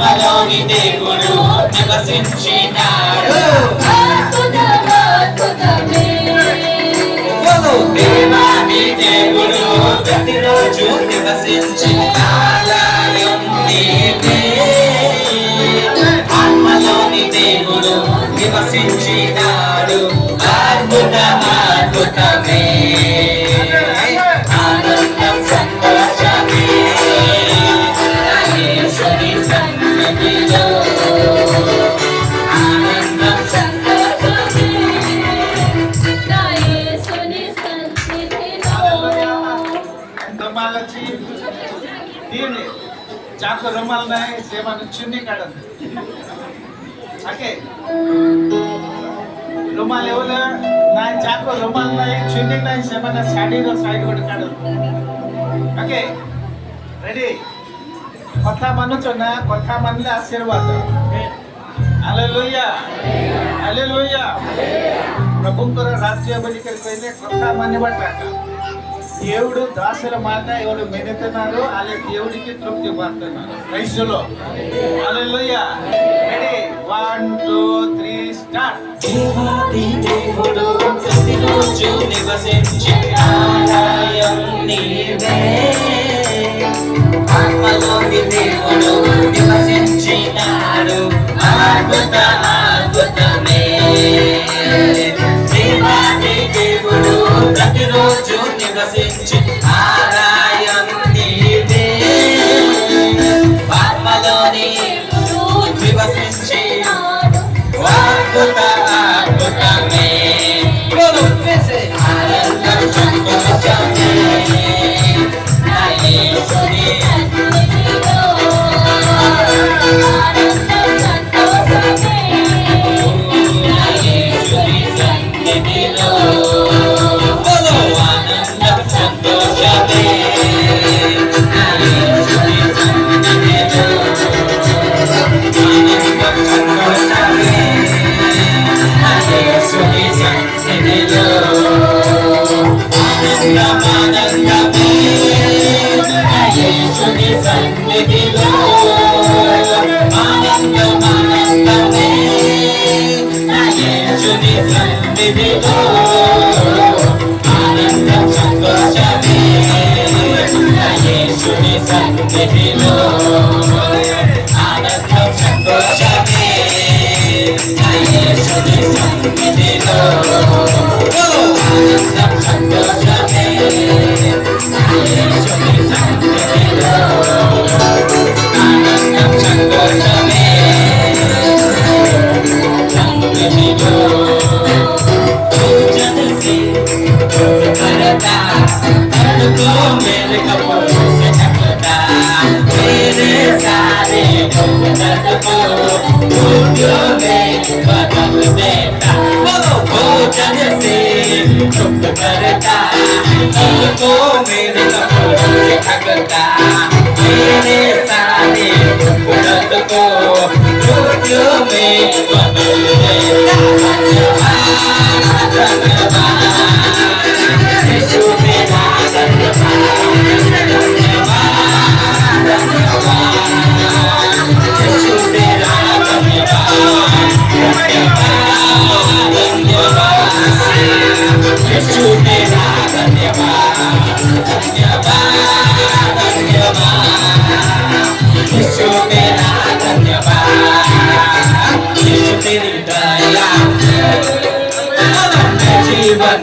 ఆత్మలోని దేవుడు నివసించినాడు. దేవాది దేవుడు ప్రతిరోజు నివసించి ఆలయం నీవే. ఆత్మలోని దేవుడు నివసించినాడు. అద్భుతమే ఆనందం సంతోషమే యేసుని సన్నిధిలో. ఆనందం रुमाल अच्छी तीन चाको रुमाल नहीं सेवा चुन्नी काढत ओके रुमाल एवढं नाही चाको रुमाल नाही चुन्नी नाही सेवा साडी रो साइड वर काढत ओके रेडी कथा मानुचो ना कथा मानले आशीर्वाद हालेलुया हालेलुया प्रभुंकर राज्य बलि कहले कथा मानिबा टाका దేవుడు దాసుల మాట ఎవరు మెనుతున్నారు అలా దేవుడికి తృప్తి పడుతున్నారు. ప్రైజ్లో హల్లెలూయా. Ready 1 2 3 start. దేవాది దేవుడు ప్రతిరోజు నివసించే ఆలయం నీవే. ఆత్మలోని దేవుడు నివసించినాడు. అద్భుతమే దేవాది దేవుడు ప్రతిరోజు నివసించి ఆలయం నీవే. ఆత్మలోని నివసించి అద్భుతమే ఆనందం సంతోషమే నా యేసుని సన్నిధిలో. ఆనందం సంతోషమే యేసుని సన్నిధిలో. ఆనందం సంతోషమే యేసుని సన్నిధిలో. ఆనందం సంతోషమే యేసుని సన్నిధిలో. ఆనందం సంతోషమే సన్నిధిలో. मेरे कपड़ों से ढकता मेरे सारे दर्द को खुशियों में बदल देता. भोजन से चुप करता को मेरे कपड़ों से ढकता मेरे सारे दर्द को खुशियों में बदल देता. जीवन